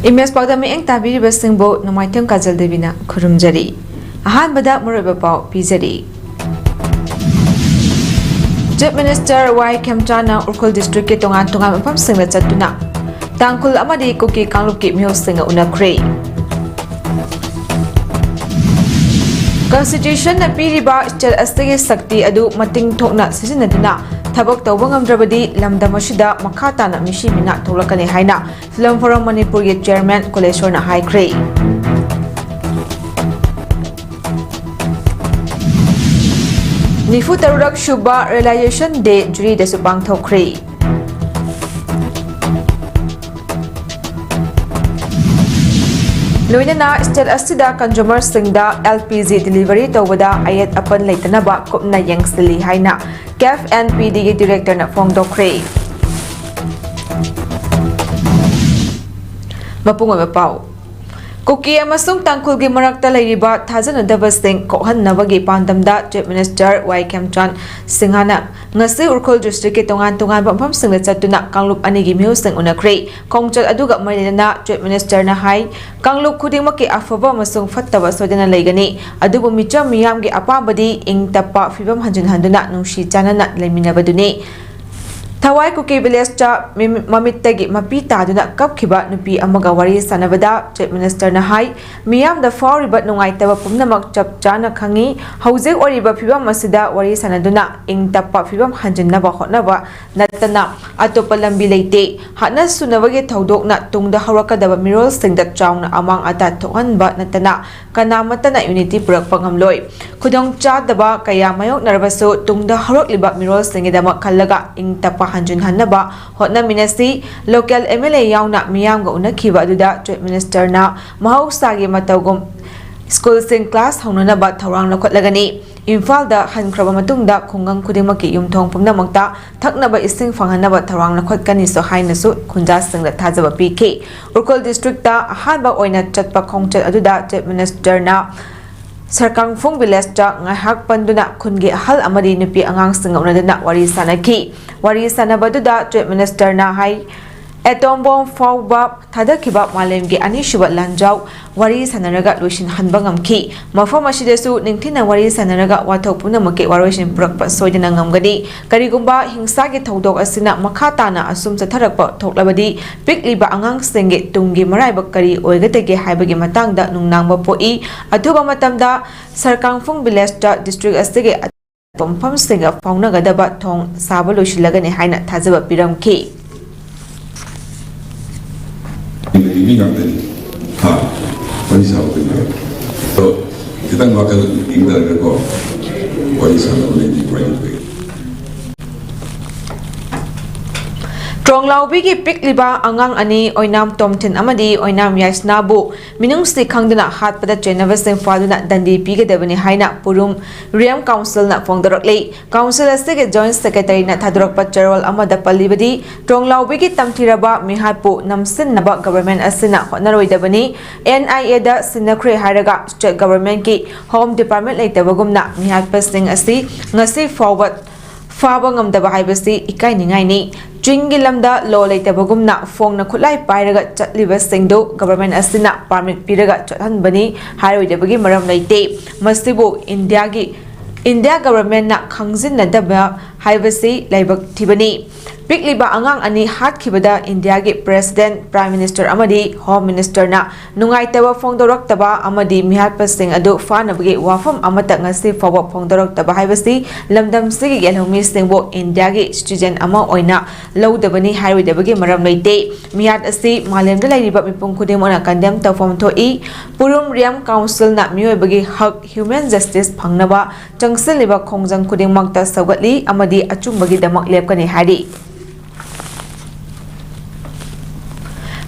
Imes PAODAM eng tabiriba singbo nomaitem kajal devina khurumjari. Ahanbada mureba pau pizari. Chief Minister Y Kemchana Urkhol District ke tongan mafam singla chatuna. Tangkul amadi kuki kanglup ki mihok singa unakre. Constitution na piriba stel astagi sakti adu mating thokna sisinaduna thabak tawba ngamdrabadi lamdam asida makha na mishi mina tholakani haina Film Forum Manipur ge chairman Koleshwar na haikre. Nifu tarurak shuba realization day juri desu pangthokre. Loinana state asida consumer singda LPG delivery tawada ayat apan leitanaba kopna yangsili haina CAF and PD director na fongdokre. Mapungoy mapau Kuki amasung tangkul gi marakta leiriba thajanadaba sing kokhanabagi pandamda Chief Minister Y Kemchan Singhana ngasi Urkhol district ke tongan bampham singla chatuna kanglup ani gi mihu sing unakre kongchal aduga marinana Chief Minister na hai kanglup khudingmaki afaba amasung fattaba sodana leigani adubu micham miyam gi apabadi ing tappa fibam hanjun handuna nungshi chanana leiminabaduni Thawai Kuki village cha mamittagi mapi taduna kapkhiba nupi amaga wari sanabada Chief Minister na hai miyam da fauriba nungaitaba pumnamak chap chana khangi haujek oriba phibam masida wari sanaduna ing tappa phibam hanjinnaba hotnaba natana atopa lambi leite hatna sunabagi thodokna tungda haurakadaba mirol singda chauna amang ata thohanba natana kanamatana unity purakpa ngamloi khudong chadaba kaya mayok narbasu tungda haurokliba mirol singidama khallaga ing tappa hanjun hannaba hotna minasi local MLA yauna miyamga unakhiba aduda Chief Minister na mahausagi matawgum school sing class haunanaba thawrang lakhotlagani Imphal da hankraba matungda khungang khudingmaki yumthong pumnamakta thaknaba ising phanghanaba thawrang lakhotkani so hainasu khunja singla thajaba pk Urkhol district ta ahanba oina chatpa khongchat aduda Chief Minister na Sarkangphung village ta ngahak panduna khungi hal amadi nupi angang singa unadana wari sanaki wari sanabaduda Chief Minister na hai atom bomb fawba thadakhiba malemgi ani shuba lanjau wari sanaraga loishin hanba ngamki mafam asidesu ningthina wari sanaraga wathok punamake waroishin purakpa soidina ngamgani karigumba hingsa gi thodok asina makhatana asum chatharakpa thoklabadi pikliba angang senge tungi maraiba kari oigatege haibagi matangda nungnangba poi athuba matamda Sarkangphung village ta district asige pampham singa faungnagadaba thong saba loishilagani haina thajaba piramki ini nggak warisan itu, so kita nggak akan tinggal dengan warisan oleh di Tronglaubi gi pikliba angang ani oinam tomthin amadi oinam yaisnabu minungsti khangduna hatpada chenava sing faduna dandi pigedabani haina purum riam council na fongdarakle council asige joint secretary na thadrakpa charwal amada pallibadi tronglaubi gi tamthiraba mihatpu namsinnaba government asina honaroidabani NIA da sinakre haraga state government ki home department leitabagumna mihatpa sing asi ngasi forward Faba ngamdaba haibasi ikai ningai ni Jingi lamda lo leitabagumna fongna khulai pairaga chatliba singdo government asina permit piraga chathanbani haroidabagi maram leite masibu India government na khangjinadaba haibasi laibak thibani Pikliba angang ani hatkibada India gi President Prime Minister amadi Home Minister na nungaitaba fongdoraktaba amadi mihatpa sing adu fanabagi wafam amata ngasi fawa fongdoraktaba haibasi lamdam sigi gelhomi singbo India gi citizen ama oina lawdabani hairwidabagi maram leite mihat asi malemda lairiba mipung khudimona condemn tawfam thoi purum riam council na miyoibagi hak human justice phangnaba changsiliba khongjang khudingmakta sagatli amadi achumbagi damak lepkani hari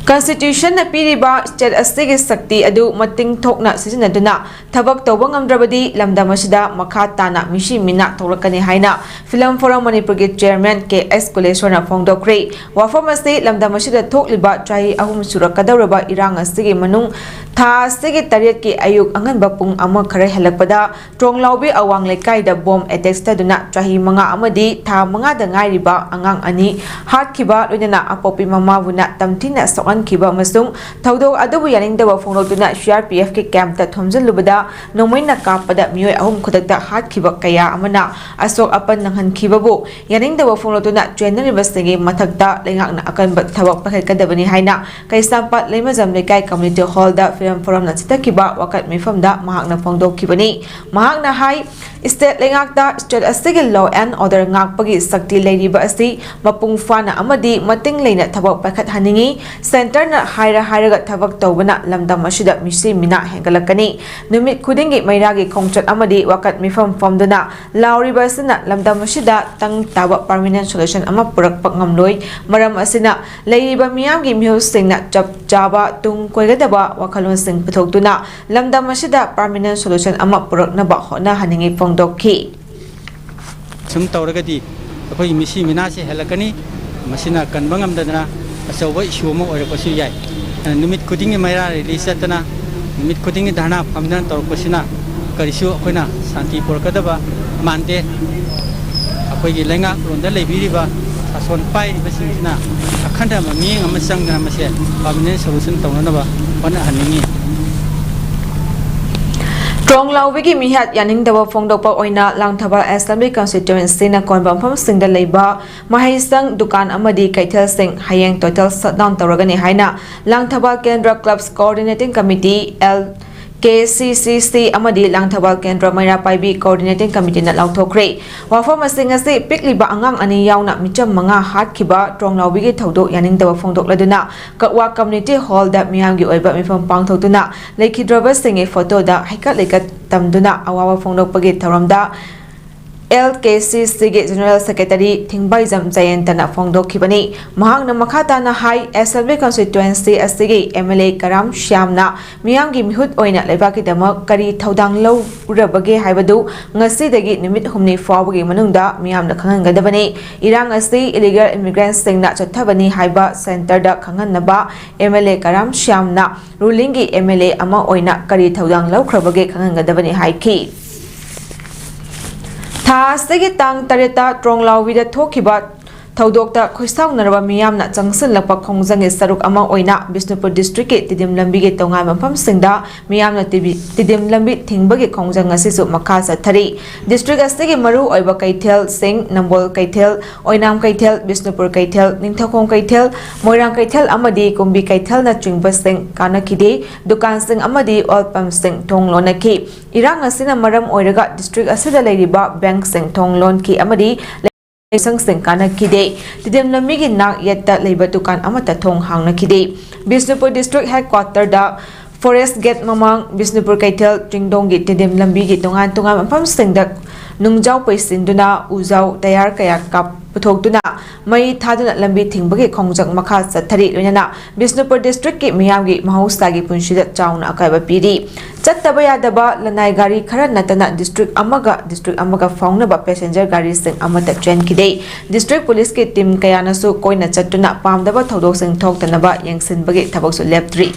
Constitution na piriba state astige sakti adu mating thokna sisinaduna thabak tawba ngamdrabadi lamdam asida makha tana mishi mina tholakani haina Film Forum Manipur ge chairman KS Koleshwar na fongdokre wafam ase lamdam asida thokliba chai ahum surakadawraba irang asige manung Tha asigi tariat ki ayuk angan bapung ama khara helakpada Tronglaubi awang lekai da bom attacks taduna chahi manga amadi tha manga da ngai riba angang ani hat kiba loinana apopi mama buna tamtina sokan kiba masung thaudok adabu yaning da fonglotuna CRPF ki camp ta thomjin lubada nomaina kapada mioi ahum khudakta hat kiba kaya amana asok apan nanghan kibabu yaning da fonglotuna trainer basenge mathakta lengak na akan bat thawak pakhat kadabani haina kaisampat leimajam lekai community hall da forum na chitakiba wakat mifamda mahakna phongdokkibani mahakna hai state lengakta state asigi law and order ngakpagi sakti leiriba asi mapung fana amadi mating leina thabak pakhat haningi center na hairaga thabak tawbana lamdam asida misi mina hengalakani numit khudingi mairagi khongchat amadi wakat mifam famduna lauriba asina lamdam asida tang taba permanent solution ama purakpak ngamloi maram asina leiriba miyamgi mihusingna chap jaba tung koigadaba wakalon sing puthokduna lamdam asida permanent solution ama puraknaba hona haningi phongdokhi sum tawragadi akoi misi minase helakani masina kanba ngamdana asawa issue ma oirapasu yai numit khudingi maira release atana numit khudingi dhana phamdan tawrpasina karisu akoina santi porkadaba mande akoi gi lenga ronda lebiriba ason pai basingina akhanda ma mi ngam sangna mase permanent solution tawnanaba wana haningi Tronglaubi ki mihat yaning dawa phongdokpa oina langthaba assembly constituency na konbam pham singda leiba mahaisang dukan amadi kaithal sing hayeng total shutdown tawragani haina langthaba kendra clubs coordinating committee LKCCC amadi langthaba kendra maira paibi coordinating committee na lauthokre wafam asing ase pikliba angang ani yauna micham manga hat khiba Tronglaubi gi thodok yaning dawa phongdok laduna kakwa community hall da miyamgi oiba mifam pangthokduna lekhidraba singe photo da haikat lekat tamduna awawa phongdokpagi tharamda LKCC General Secretary Thingbai Jam Jayantana phongdokhibani mahakna makhata na hai assembly constituency asigi MLA Karam Shyamna miyamgi mihut oina lebaki damak kari thodang lo urabage haibadu ngasi dagi numit humni fawagi manungda miyamna khangangadabani irang asi illegal immigrants singna chathabani haiba center da khanganaba MLA Karam Shyamna ruling gi MLA ama oina kari thodang lo khrabage khangangadabani haiki Tha segi tang tareta Tronglaubi da thokiba thodokta khoisaw naraba miyamna changsin lakpa khongjang saruk ama oina Bisnupur district ke tidim lambi ge tongai mafam singda miyamna tidim lambi thingbagi khongjang asisu makha sathari district asigi maru oiba kaithel sing nambol kaithel oinam kaithel Bisnupur kaithel ningthakong kaithel moirang kaithel amadi kumbi kaithel na chingba sing kanakide dukan sing amadi olpam sing thonglonaki irang asina maram oiraga district asida leiriba bank sing thonglon ki amadi Sang sing kana kide tidem lamigi nak yetta leiba dukan amata thong hangna kide Bisnupur district headquarter da forest gate mamang Bisnupur kaithel tingdongi tidem lambi gi tongan mafam singda nungjau paisinduna uzau tayar kaya kap puthokduna mai thaduna lambi thingbagi khongjang makha sathari loinana Bisnupur district ki miyamgi mahausa gi punsida chauna akaiba piri chattaba yadaba lanai gari khara natana district amaga faungnaba passenger gari sing amata train kidei district police ki team kayana su koina chattuna pamdaba thodok sing thoktanaba yengsinbagi thabak su leptri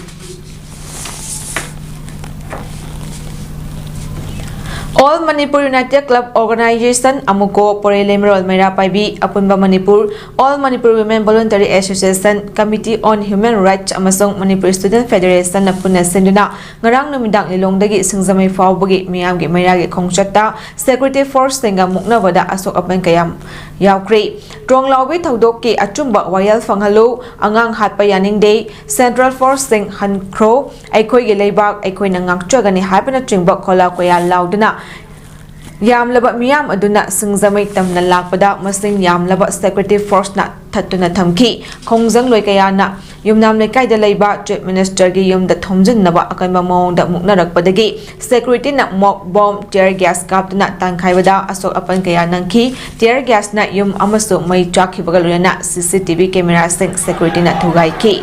All Manipur United Club Organization Amuko Porelemerol Maira Paibi Apunba Manipur All Manipur Women Voluntary Association Committee on Human Rights amasong Manipur Student Federation na punna senduna ngarang numidang lilongdagi singzamay fawbagi miyamgi mairagi khongchatta security force singa muknawada asok apan kayam yaukri Tronglaubi thodokki achumba wayal fanghalu angang hatpa yaningde Central Force sing hankro aikoi gi leibak aikoi na ngakchagani haipana chingba khola koya lauduna Yamlaba miyam aduna singzamay tamna lakpada masing yamlaba security force na thatuna thamki khongjang loi kaya na yumnam lekai da leiba chief minister gi yumda thomjin naba akanba mawngda muknarakpadagi security na mock bomb tear gas kaptuna tangkhaibada asok apan kaya nangki tear gas na yum amasu mai chakhibaga loina CCTV camera sing security na thugai ki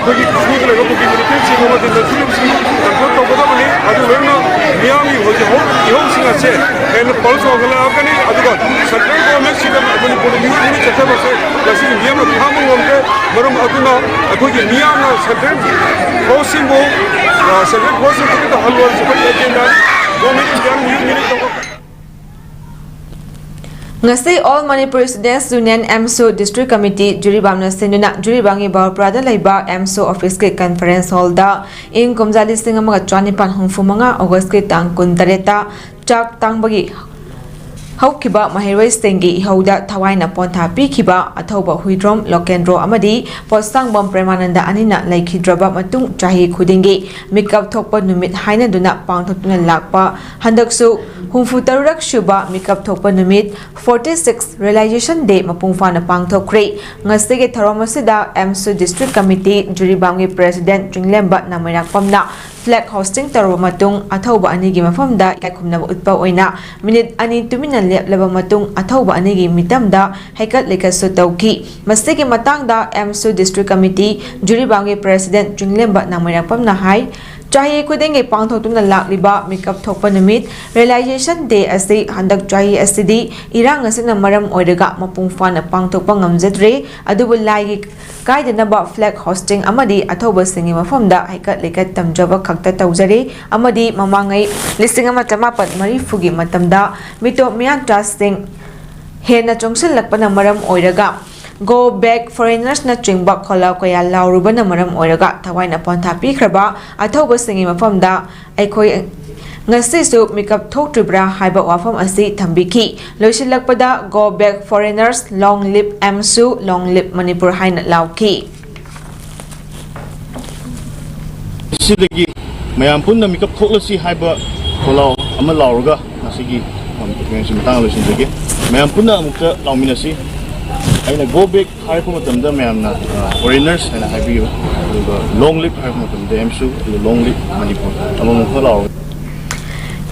거기 लेगा booking मिलते हैं सिंह मत industry Singh control तो बता बनी अदु लेना Miami हो जो इहो सिंह अच्छे एंड पल्स हो गला आपने अदु का सेंट्रल गवर्नमेंट सिंह अपनी पूरी न्यूज़ चक्कर बसे जैसे इंडिया में काम होंगे मरम अदुना अखोई की मियाम ना सेंट्रल क्रॉसिंग वो सेंट्रल क्रॉसिंग तो हल वाल से कोई एजेंडा गवर्नमेंट इंडिया न्यूज़ मिले तो ngasi All Manipur Students Union MSO District Committee Juribamna Sinduna Juribangi Bawprada Laiba MSO Office ke Conference Hall da ing kumjali singamaga chanipan hungfumanga August ke tang kuntareta chak tangbagi haukiba mahiroi sengi hauda thawaina pontha pikhiba athoba huidrom lokendro amadi posang bom premananda anina laikhidraba matung chahi khudingi mikap thokpa numit haina duna pangthotuna lakpa handaksu humfu tarurak shuba mikap thokpa numit 46 realization day mapungfana pangthokre ngasi ge tharomasida MSU District Committee Juribamgi President Jinglemba namirak pamna flag hosting taruba matung athoba anigi mafamda kaikhumna utpa oina minute ani tumina leplaba matung athoba anigi mitamda haikat lekasu tauki masigi matangda MSU District Committee Juribamgi President Jinglemba namirak pamna hai chahi kudingi pangthotuna lakliba makeup thokpa numit realization day asi handak chahi asidi irang asina maram oiraga mapungfana pangthokpa ngamjadre adubu laigi kaidanaba flag hosting amadi athoba singi mafamda haikat lekat tamjaba khakta tawjare amadi mamangai listing ama tamapat mari fugi matamda mito miyak trusting hena chongsil lakpana maram oiraga go back foreigners na chingba khola koya laurubana maram oiraga thawaina pontha pikhraba athoba singi mafamda aikhoi ngasi su makeup thoktribra haiba wafam asi thambiki loisilakpada go back foreigners long live MSU long live Manipur haina lauki sidagi mayam punna makeup thoklasi haiba khola ama laurga nasigi si matang loisin jage mayam punna amukta lauminasi aina go back haiba matamda mayamna foreigners aina haibiyo long live haiba matamda MSU long live Manipur amamukta laurga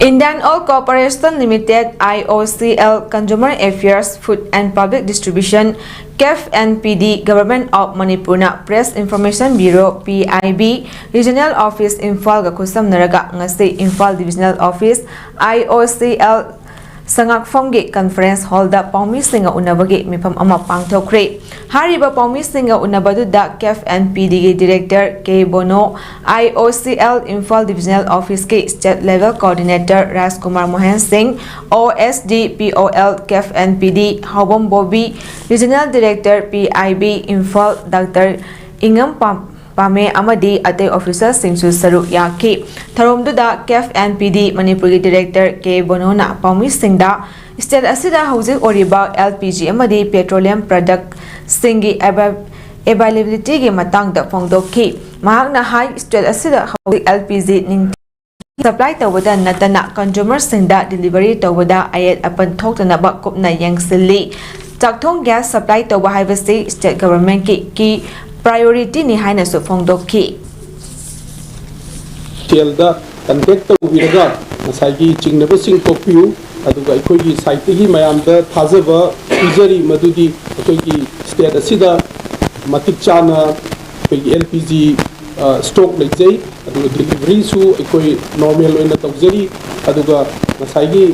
Indian Oil Corporation Limited IOCL Consumer Affairs Food and Public Distribution KFNPD Government of Manipur na Press Information Bureau PIB Regional Office Imphal ga khusam naraga ngasi Imphal Divisional Office IOCL Sangak Fongi Conference Hall da Paumi Singa Unabagi Mipam Ama Pangthokre Hariba Paumi Singa Unabadu da KFNPD Director K Bono IOCL Imphal Divisional Office ke State Level Coordinator Rajkumar Mohan Singh OSD POL KFNPD Hobom Bobby Regional Director PIB Imphal Dr. Ingam Pame Amadi Ate Officer Singsu Saru Yaki Tharomduda KFNPD Manipuri Director K Bonona Paumi Singda State Asida Houses Oriba LPG Amadi Petroleum Product Singi Availability Gi Matang da Fongdoki Mahakna High State Asida Houses LPG Ning Supply Tawada Natana Consumer Singda Delivery Tawada Ayat Apan Tokana Bakupna Yang Sili Takthong Gas Supply Tawa Hivasi State Government Ki priority ni haina su phongdokhi telda contact tawiraga masagi chingnaba sing tokpiu aduga ikoi site gi mayam da thajaba pizari madudi ikoi state asida matik chana ikoi LPG stock lejai aduga delivery su ikoi normal oina tawjari aduga masagi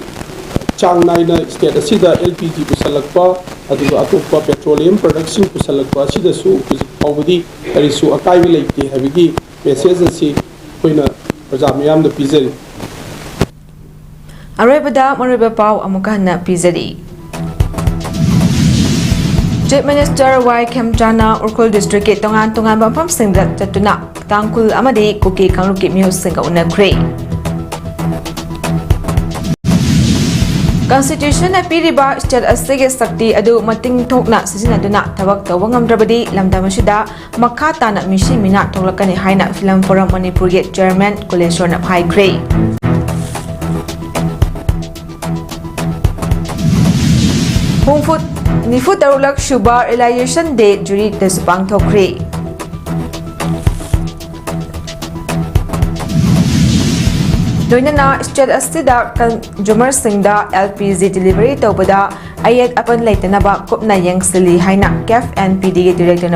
chang naina state asida LPG pusalakpa aduga atoppa petroleum production pusalakpa asida su awdi arisu akai bi leite habigi message asi koina prajamyam da pizari Arabada Mariba Pau Amukana Pizari Chief Minister Y Kem Chana Urkul District Tongan Tongan Bampam Singda Chatuna Tangkul Amadi Kuki Kangluki Mihus Singa Unakre Constitution apiriba state asige sakti adu mating thokna sisinaduna thabak tawang amdrabadi lamdamasida makha tana mishi mina thoklakani haina film forum Manipur ge chairman Kuleshwar na high grade Hungfut nifu tarulak shuba realization day juri desupang thokre Doinana state asida consumer singda LPG delivery tawbada ayat apan laitanaba kopna yang sili haina KFNPD director